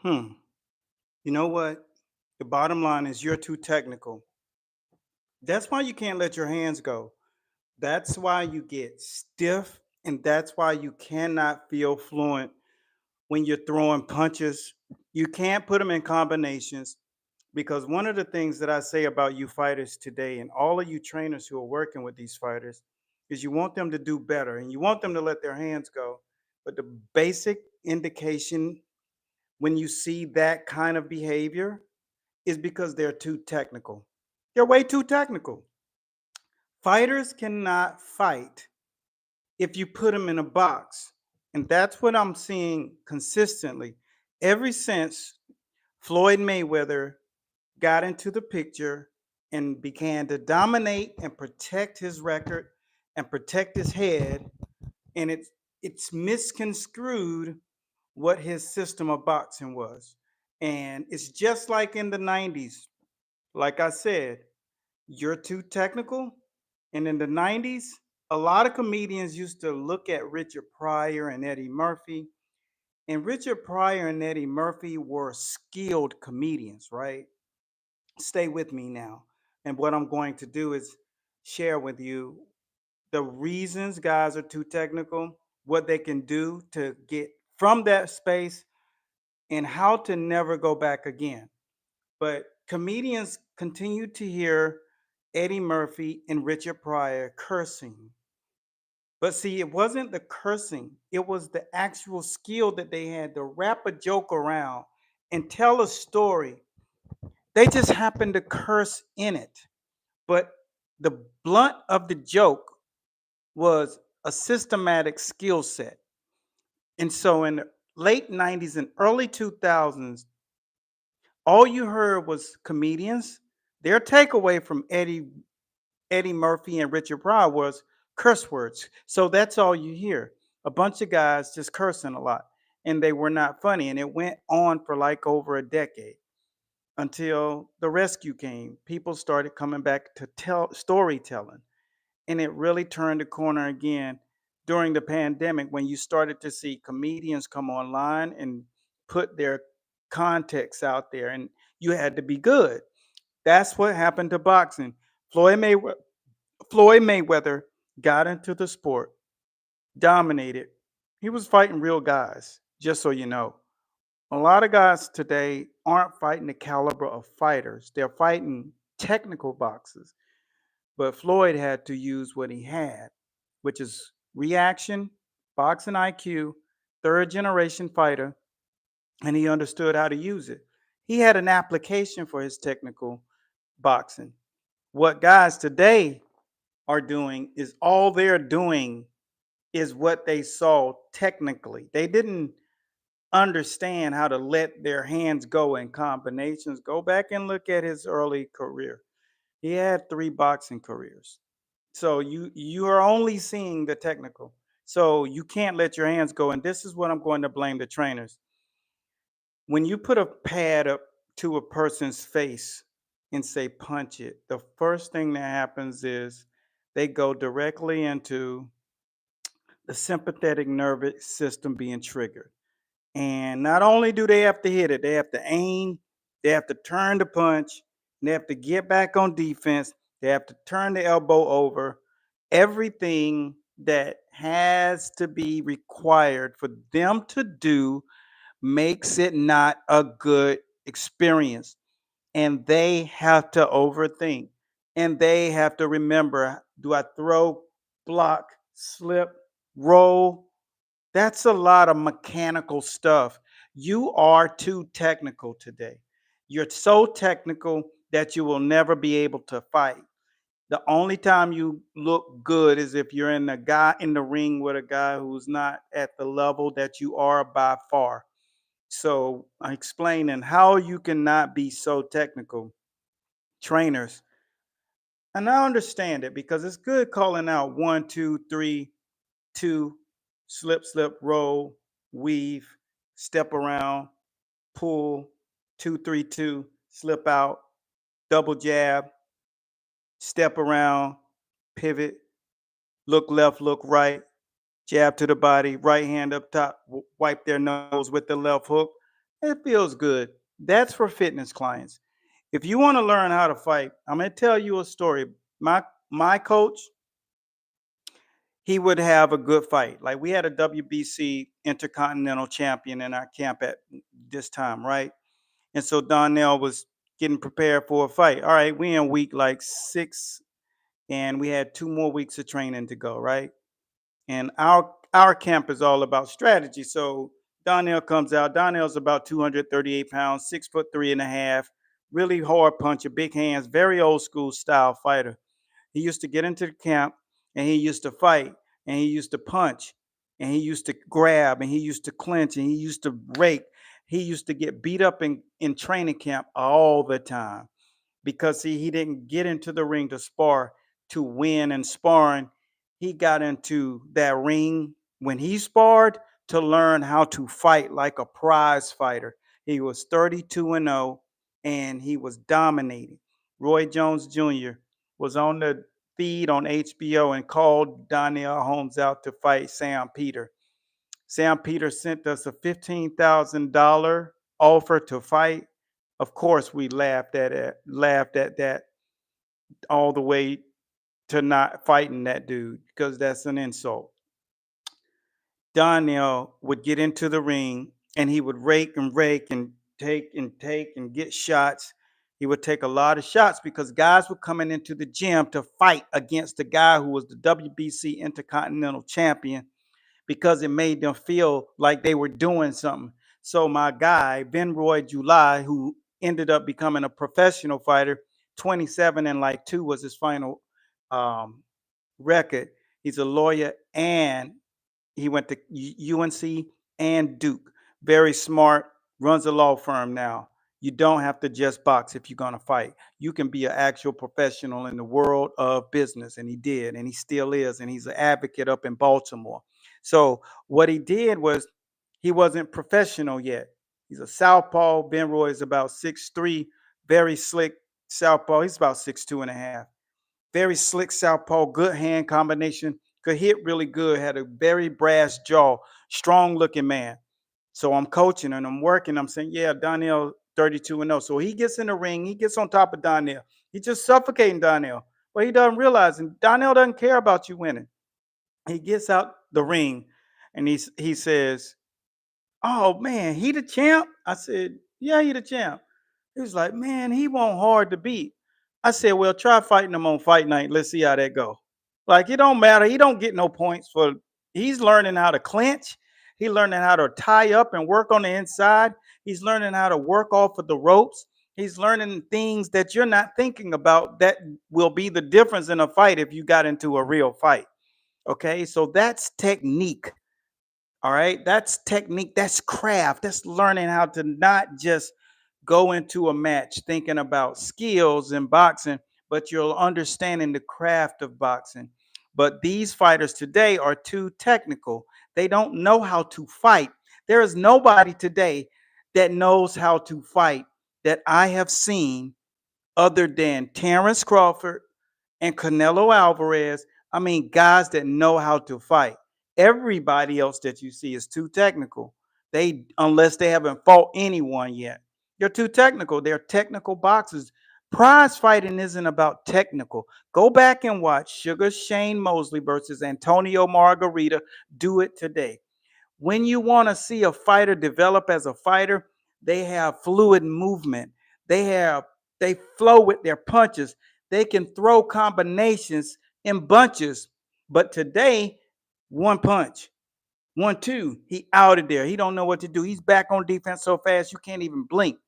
Hmm. You know what? The bottom line is you're too technical. That's why you can't let your hands go. That's why you get stiff, and that's why you cannot feel fluent when you're throwing punches. You can't put them in combinations because one of the things that I say about you fighters today and all of you trainers who are working with these fighters is you want them to do better and you want them to let their hands go. But the basic indication when you see that kind of behavior is because they're too technical. They're way too technical. Fighters cannot fight if you put them in a box. And that's what I'm seeing consistently. Ever since Floyd Mayweather got into the picture and began to dominate and protect his record and protect his head, and it's misconstrued what his system of boxing was. And it's just like in the 90s. Like I said, you're too technical. And in the 90s, a lot of comedians used to look at Richard Pryor and Eddie Murphy. And Richard Pryor and Eddie Murphy were skilled comedians, right? Stay with me now. And what I'm going to do is share with you the reasons guys are too technical, what they can do to get from that space, and how to never go back again. But comedians continue to hear Eddie Murphy and Richard Pryor cursing. But see, it wasn't the cursing, it was the actual skill that they had to wrap a joke around and tell a story. They just happened to curse in it. But the blunt of the joke was a systematic skill set. And so in the late 90s and early 2000s, all you heard was comedians. Their takeaway from Eddie Murphy and Richard Pryor was curse words. So that's all you hear. A bunch of guys just cursing a lot. And they were not funny. And it went on for like over a decade until the rescue came. People started coming back to tell storytelling. And it really turned the corner again during the pandemic when you started to see comedians come online and put their context out there. And you had to be good. That's what happened to boxing. Floyd Mayweather Floyd Mayweather got into the sport, dominated. He was fighting real guys, just so you know. A lot of guys today aren't fighting the caliber of fighters. They're fighting technical boxers. But Floyd had to use what he had, which is reaction, boxing IQ, third generation fighter, and he understood how to use it. He had an application for his technical boxing. What guys today are doing is all they're doing is what they saw technically. They didn't understand how to let their hands go in combinations. Go back and look at his early career. He had 3 boxing careers. So you are only seeing the technical. So you can't let your hands go. And this is what I'm going to blame the trainers. When you put a pad up to a person's face and say punch it, the first thing that happens is they go directly into the sympathetic nervous system being triggered. And not only do they have to hit it, they have to aim, they have to turn the punch, they have to get back on defense, they have to turn the elbow over. Everything that has to be required for them to do makes it not a good experience. And they have to overthink. And they have to remember, do I throw, block, slip, roll? That's a lot of mechanical stuff. You are too technical today. You're so technical that you will never be able to fight. The only time you look good is if you're in the ring with a guy who's not at the level that you are by far. So explaining how you cannot be so technical, trainers. And I understand it because it's good calling out 1, 2, 3, 2, slip, slip, roll, weave, step around, pull, 2, 3, 2, slip out, double jab, step around, pivot, look left, look right, jab to the body, right hand up top, wipe their nose with the left hook. It feels good. That's for fitness clients. If you want to learn how to fight, I'm going to tell you a story. My coach, he would have a good fight. Like we had a WBC Intercontinental Champion in our camp at this time, right? And so Donnell was getting prepared for a fight. All right, we in week like 6, and we had 2 more weeks of training to go, right? And our camp is all about strategy. So Donnell comes out. Donnell's about 238 pounds, 6'3" and a half, really hard puncher, big hands, very old school style fighter. He used to get into the camp and he used to fight and he used to punch and he used to grab and he used to clinch and he used to rake. He used to get beat up in training camp all the time because he didn't get into the ring to spar to win and sparring. He got into that ring when he sparred to learn how to fight like a prize fighter. He was 32-0 and he was dominating. Roy Jones Jr. was on the feed on HBO and called Donnell Holmes out to fight Sam Peter. Sam Peter sent us a $15,000 offer to fight. Of course, we laughed at that all the way to not fighting that dude because that's an insult. Donnell would get into the ring and he would rake and take and get shots. He would take a lot of shots because guys were coming into the gym to fight against the guy who was the WBC Intercontinental Champion because it made them feel like they were doing something. So my guy, Benroy July, who ended up becoming a professional fighter, 27 and like 2 was his final record. He's a lawyer and he went to UNC and Duke. Very smart, runs a law firm now. You don't have to just box if you're going to fight. You can be an actual professional in the world of business. And he did, and he still is. And he's an advocate up in Baltimore. So what he did was he wasn't professional yet. He's a southpaw. Ben Roy is about 6'3", very slick southpaw. He's about 6'2" and a half. Very slick southpaw, good hand combination, could hit really good, had a very brass jaw, strong looking man. So I'm coaching and I'm working. I'm saying, yeah, Donnell 32-0. So he gets in the ring, he gets on top of Donnell. He's just suffocating Donnell. But he doesn't realize, and Donnell doesn't care about you winning. He gets out the ring and he says, "Oh man, he the champ?" I said, "Yeah, he the champ." He was like, "Man, he won't hard to beat." I said, "Well, try fighting him on fight night. Let's see how that go." Like it don't matter. He don't get no points for. He's learning how to clinch. He's learning how to tie up and work on the inside. He's learning how to work off of the ropes. He's learning things that you're not thinking about that will be the difference in a fight if you got into a real fight. Okay, so that's technique. All right, that's technique, that's craft, that's learning how to not just go into a match thinking about skills in boxing, but you're understanding the craft of boxing. But these fighters today are too technical. They don't know how to fight. There is nobody today that knows how to fight that I have seen other than Terrence Crawford and Canelo Alvarez. I mean, guys that know how to fight. Everybody else that you see is too technical. Unless they haven't fought anyone yet. They're too technical. They're technical boxers. Prize fighting isn't about technical. Go back and watch Sugar Shane Mosley versus Antonio Margarita. Do it today. When you want to see a fighter develop as a fighter, they have fluid movement. They flow with their punches. They can throw combinations in bunches. But today, one punch, 1-2, he out of there. He don't know what to do. He's back on defense so fast you can't even blink.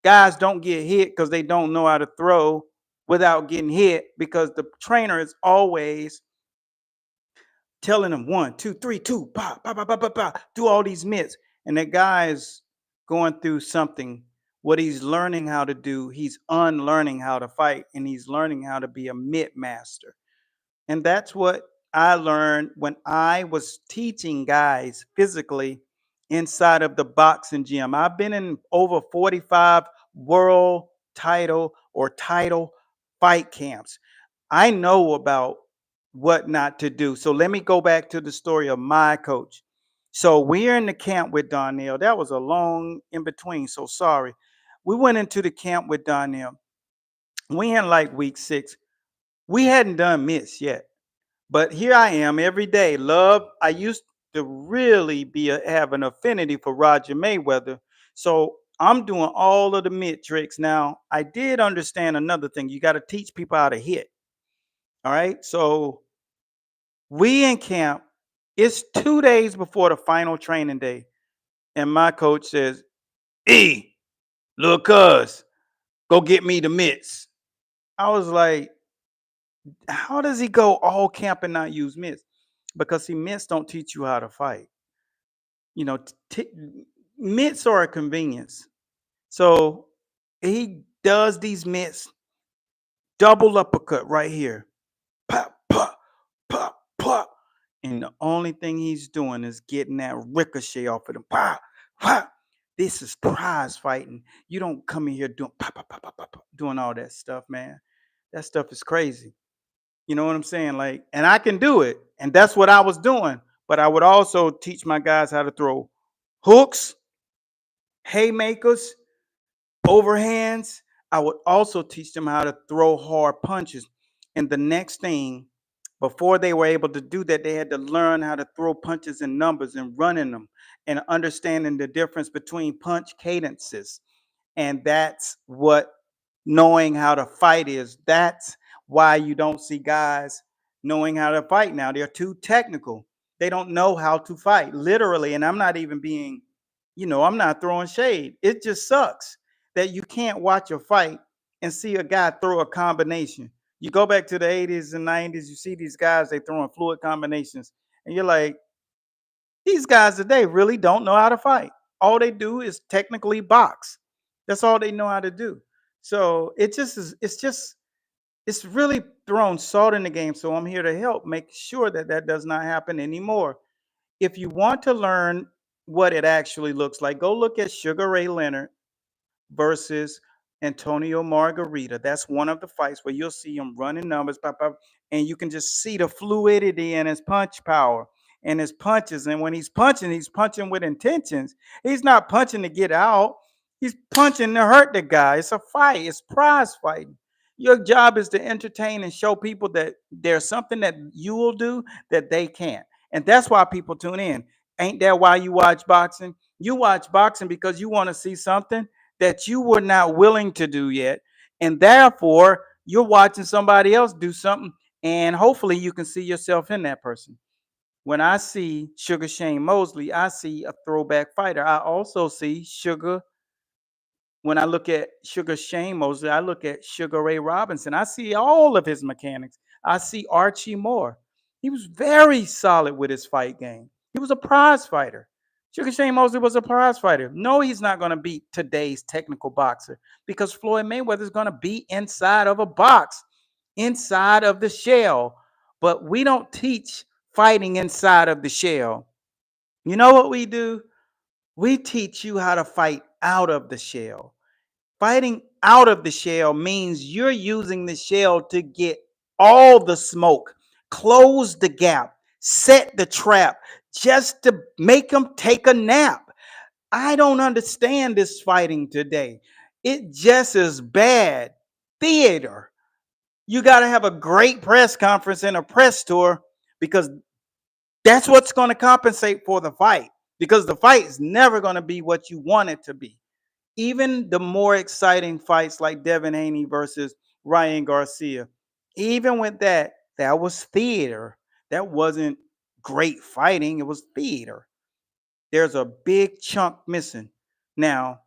Guys don't get hit because they don't know how to throw without getting hit because the trainer is always telling them 1, 2, 3, 2, bah, bah, bah, bah, bah, bah, do all these mitts. And that guy is going through something. What he's learning how to do, he's unlearning how to fight, and he's learning how to be a mitt master. And that's what I learned when I was teaching guys physically inside of the boxing gym. I've been in over 45 world title fight camps. I know about what not to do. So let me go back to the story of my coach. So we're in the camp with Donnell. That was a long in between, so sorry. We went into the camp with Donnell. We in like week 6. We hadn't done mitts yet. But here I am every day. Love, I used to really have an affinity for Roger Mayweather. So I'm doing all of the mid tricks. Now, I did understand another thing. You got to teach people how to hit. All right. So we in camp, it's 2 days before the final training day. And my coach says, little cuz, go get me the mitts. I was like, how does he go all camp and not use mitts? Because see, mitts don't teach you how to fight. You know, mitts are a convenience. So he does these mitts, double uppercut right here. Pop, pop, pop, pop. And the only thing he's doing is getting that ricochet off of him. Pop, pop. This is prize fighting. You don't come in here doing pop, pop, pop, pop, pop, pop, doing all that stuff, man. That stuff is crazy. You know what I'm saying? Like, and I can do it. And that's what I was doing. But I would also teach my guys how to throw hooks, haymakers, overhands. I would also teach them how to throw hard punches. And the next thing, before they were able to do that, they had to learn how to throw punches in numbers and running them and understanding the difference between punch cadences. And that's what knowing how to fight is. That's why you don't see guys knowing how to fight now. They're too technical. They don't know how to fight, literally. And I'm not even being, I'm not throwing shade. It just sucks that you can't watch a fight and see a guy throw a combination. You go back to the 80s and 90s, you see these guys, they throwing fluid combinations. And you're like, these guys today really don't know how to fight. All they do is technically box. That's all they know how to do. So it's really thrown salt in the game. So I'm here to help make sure that that does not happen anymore. If you want to learn what it actually looks like, go look at Sugar Ray Leonard versus Antonio Margarita. That's one of the fights where you'll see him running numbers, pop, pop, and you can just see the fluidity in his punch power and his punches. And when he's punching with intentions. He's not punching to get out. He's punching to hurt the guy. It's a fight. It's prize fighting. Your job is to entertain and show people that there's something that you will do that they can't. And that's why people tune in. Ain't that why you watch boxing? You watch boxing because you want to see something that you were not willing to do yet. And therefore, you're watching somebody else do something. And hopefully you can see yourself in that person. When I see Sugar Shane Mosley, I see a throwback fighter. I also see Sugar. When I look at Sugar Shane Mosley, I look at Sugar Ray Robinson. I see all of his mechanics. I see Archie Moore. He was very solid with his fight game. He was a prize fighter. Sugar Shane Mosley was a prize fighter. No, he's not going to beat today's technical boxer because Floyd Mayweather is going to be inside of a box, inside of the shell. But we don't teach fighting inside of the shell. You know what we do? We teach you how to fight out of the shell. Fighting out of the shell means you're using the shell to get all the smoke, close the gap, set the trap, just to make them take a nap. I don't understand this fighting today. It just is bad theater. You got to have a great press conference and a press tour because that's what's going to compensate for the fight, because the fight is never going to be what you want it to be. Even the more exciting fights like Devin Haney versus Ryan Garcia, even with that, that was theater. That wasn't great fighting. It was theater. There's a big chunk missing. Now,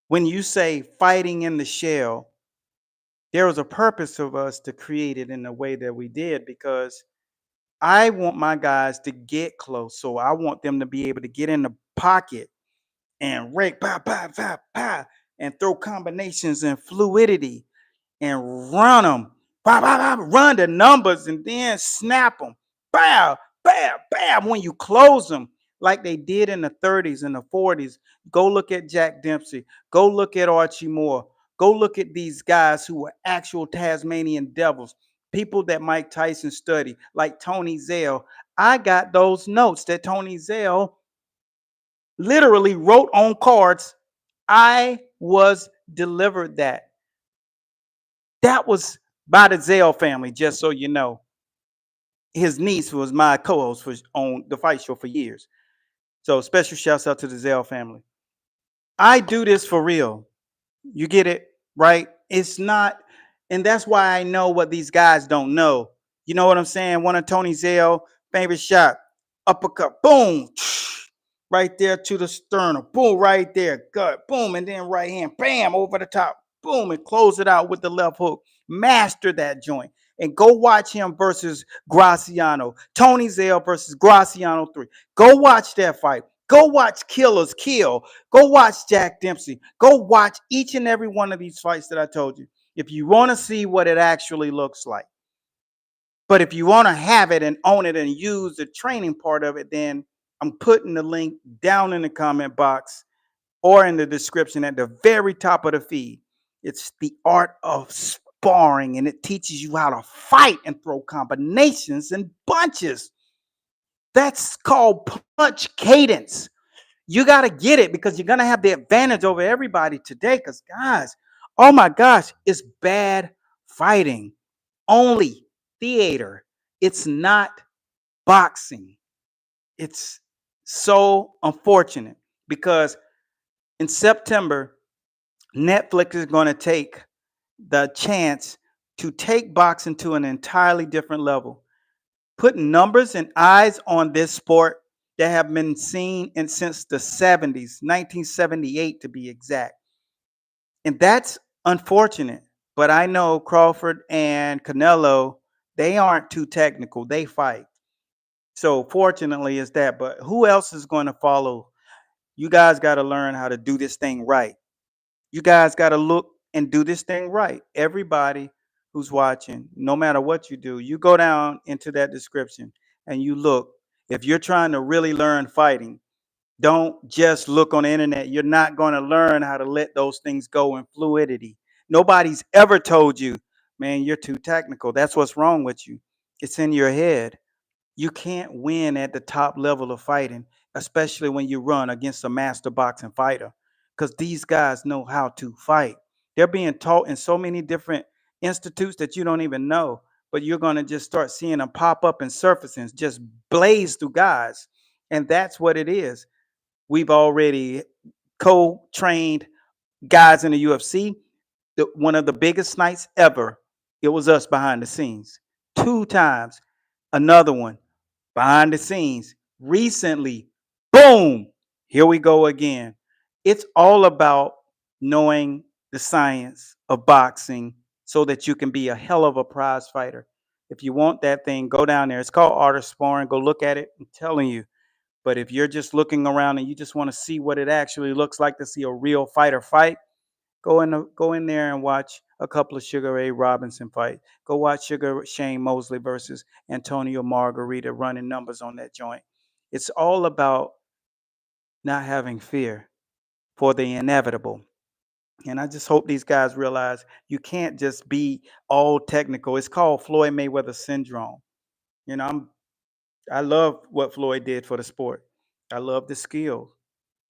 when you say fighting in the shell, there was a purpose of us to create it in the way that we did, because I want my guys to get close. So I want them to be able to get in the pocket and rake, pow, pow, pow, pow, and throw combinations and fluidity and run them, pow, pow, pow, run the numbers and then snap them, pow, pow, pow. When you close them, like they did in the 30s and the 40s, go look at Jack Dempsey, go look at Archie Moore, go look at these guys who were actual Tasmanian devils, people that Mike Tyson studied, like Tony Zell. I got those notes that Tony Zell literally wrote on cards. I was delivered that. That was by the Zell family, just so you know. His niece was my co-host on the Fight Show for years. So special shouts out to the Zell family. I do this for real. You get it, right? It's not, and that's why I know what these guys don't know. You know what I'm saying? One of Tony Zell favorite shot, uppercut, boom, right there to the sternum, boom, right there, gut, boom, and then right hand, bam, over the top, boom, and close it out with the left hook. Master that joint. And go watch him versus Graciano. Tony Zell versus Graciano 3. Go watch that fight. Go watch Killers Kill. Go watch Jack Dempsey. Go watch each and every one of these fights that I told you. If you want to see what it actually looks like. But if you want to have it and own it and use the training part of it, then I'm putting the link down in the comment box or in the description at the very top of the feed. It's the art of sparring, and it teaches you how to fight and throw combinations and punches. That's called punch cadence. You got to get it because you're going to have the advantage over everybody today. Because, guys, oh my gosh, it's bad fighting. Only theater. It's not boxing. It's so unfortunate because in September, Netflix is going to take the chance to take boxing to an entirely different level. Put numbers and eyes on this sport that have been seen since the 70s, 1978 to be exact. And that's unfortunate. But I know Crawford and Canelo, they aren't too technical. They fight. So fortunately it's that. But who else is going to follow? You guys got to learn how to do this thing right. You guys got to look and do this thing right. Everybody who's watching, no matter what you do, you go down into that description and you look. If you're trying to really learn fighting, don't just look on the internet. You're not going to learn how to let those things go in fluidity. Nobody's ever told you, man, you're too technical. That's what's wrong with you. It's in your head. You can't win at the top level of fighting, especially when you run against a master boxing fighter, because these guys know how to fight. They're being taught in so many different institutes that you don't even know, but you're going to just start seeing them pop up and surfacing, just blaze through guys. And that's what it is. We've already co-trained guys in the UFC. One of the biggest nights ever, it was us behind the scenes. 2 times. Another one behind the scenes. Recently, boom, here we go again. It's all about knowing the science of boxing so that you can be a hell of a prize fighter. If you want that thing, go down there. It's called Art of Sparring. Go look at it. I'm telling you. But if you're just looking around and you just want to see what it actually looks like to see a real fighter fight, go in there and watch a couple of Sugar Ray Robinson fight. Go watch Sugar Shane Mosley versus Antonio Margarita running numbers on that joint. It's all about not having fear for the inevitable. And I just hope these guys realize you can't just be all technical. It's called Floyd Mayweather syndrome. You know, I love what Floyd did for the sport. I love the skill.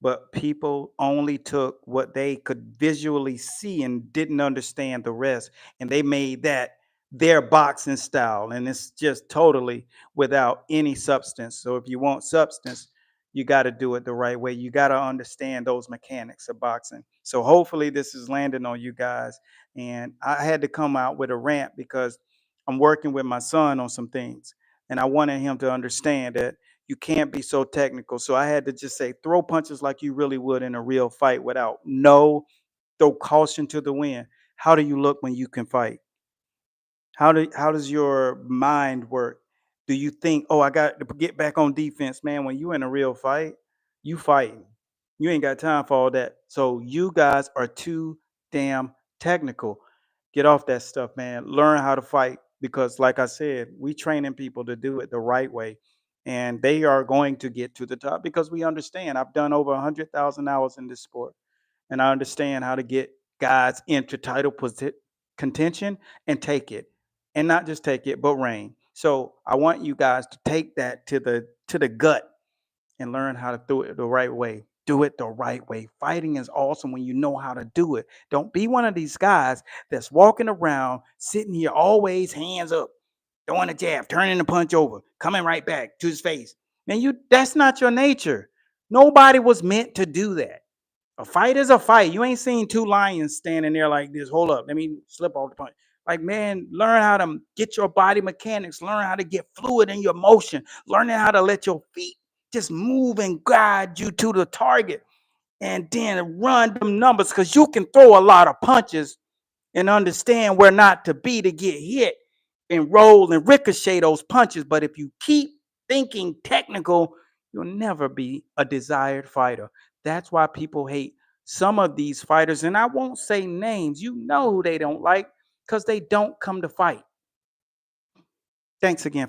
But people only took what they could visually see and didn't understand the rest. And they made that their boxing style. And it's just totally without any substance. So if you want substance, you got to do it the right way. You got to understand those mechanics of boxing. So hopefully this is landing on you guys. And I had to come out with a rant because I'm working with my son on some things. And I wanted him to understand that you can't be so technical. So I had to just say, throw punches like you really would in a real fight without throw caution to the wind. How do you look when you can fight? How does your mind work? Do you think, oh, I got to get back on defense, man? When you in a real fight, you fighting. You ain't got time for all that. So you guys are too damn technical. Get off that stuff, man. Learn how to fight because, like I said, we training people to do it the right way, and they are going to get to the top because we understand. I've done over 100,000 hours in this sport, and I understand how to get guys into title contention and take it, and not just take it, but reign. So I want you guys to take that to the gut and learn how to do it the right way. Do it the right way. Fighting is awesome when you know how to do it. Don't be one of these guys that's walking around, sitting here always hands up, throwing a jab, turning the punch over, coming right back to his face. Man, that's not your nature. Nobody was meant to do that. A fight is a fight. You ain't seen two lions standing there like this. Hold up, let me slip off the punch. Like, man, learn how to get your body mechanics, learn how to get fluid in your motion, learning how to let your feet just move and guide you to the target, and then run them numbers, because you can throw a lot of punches and understand where not to be to get hit and roll and ricochet those punches. But if you keep thinking technical, you'll never be a desired fighter. That's why people hate some of these fighters. And I won't say names. You know who they don't like, because they don't come to fight. Thanks again for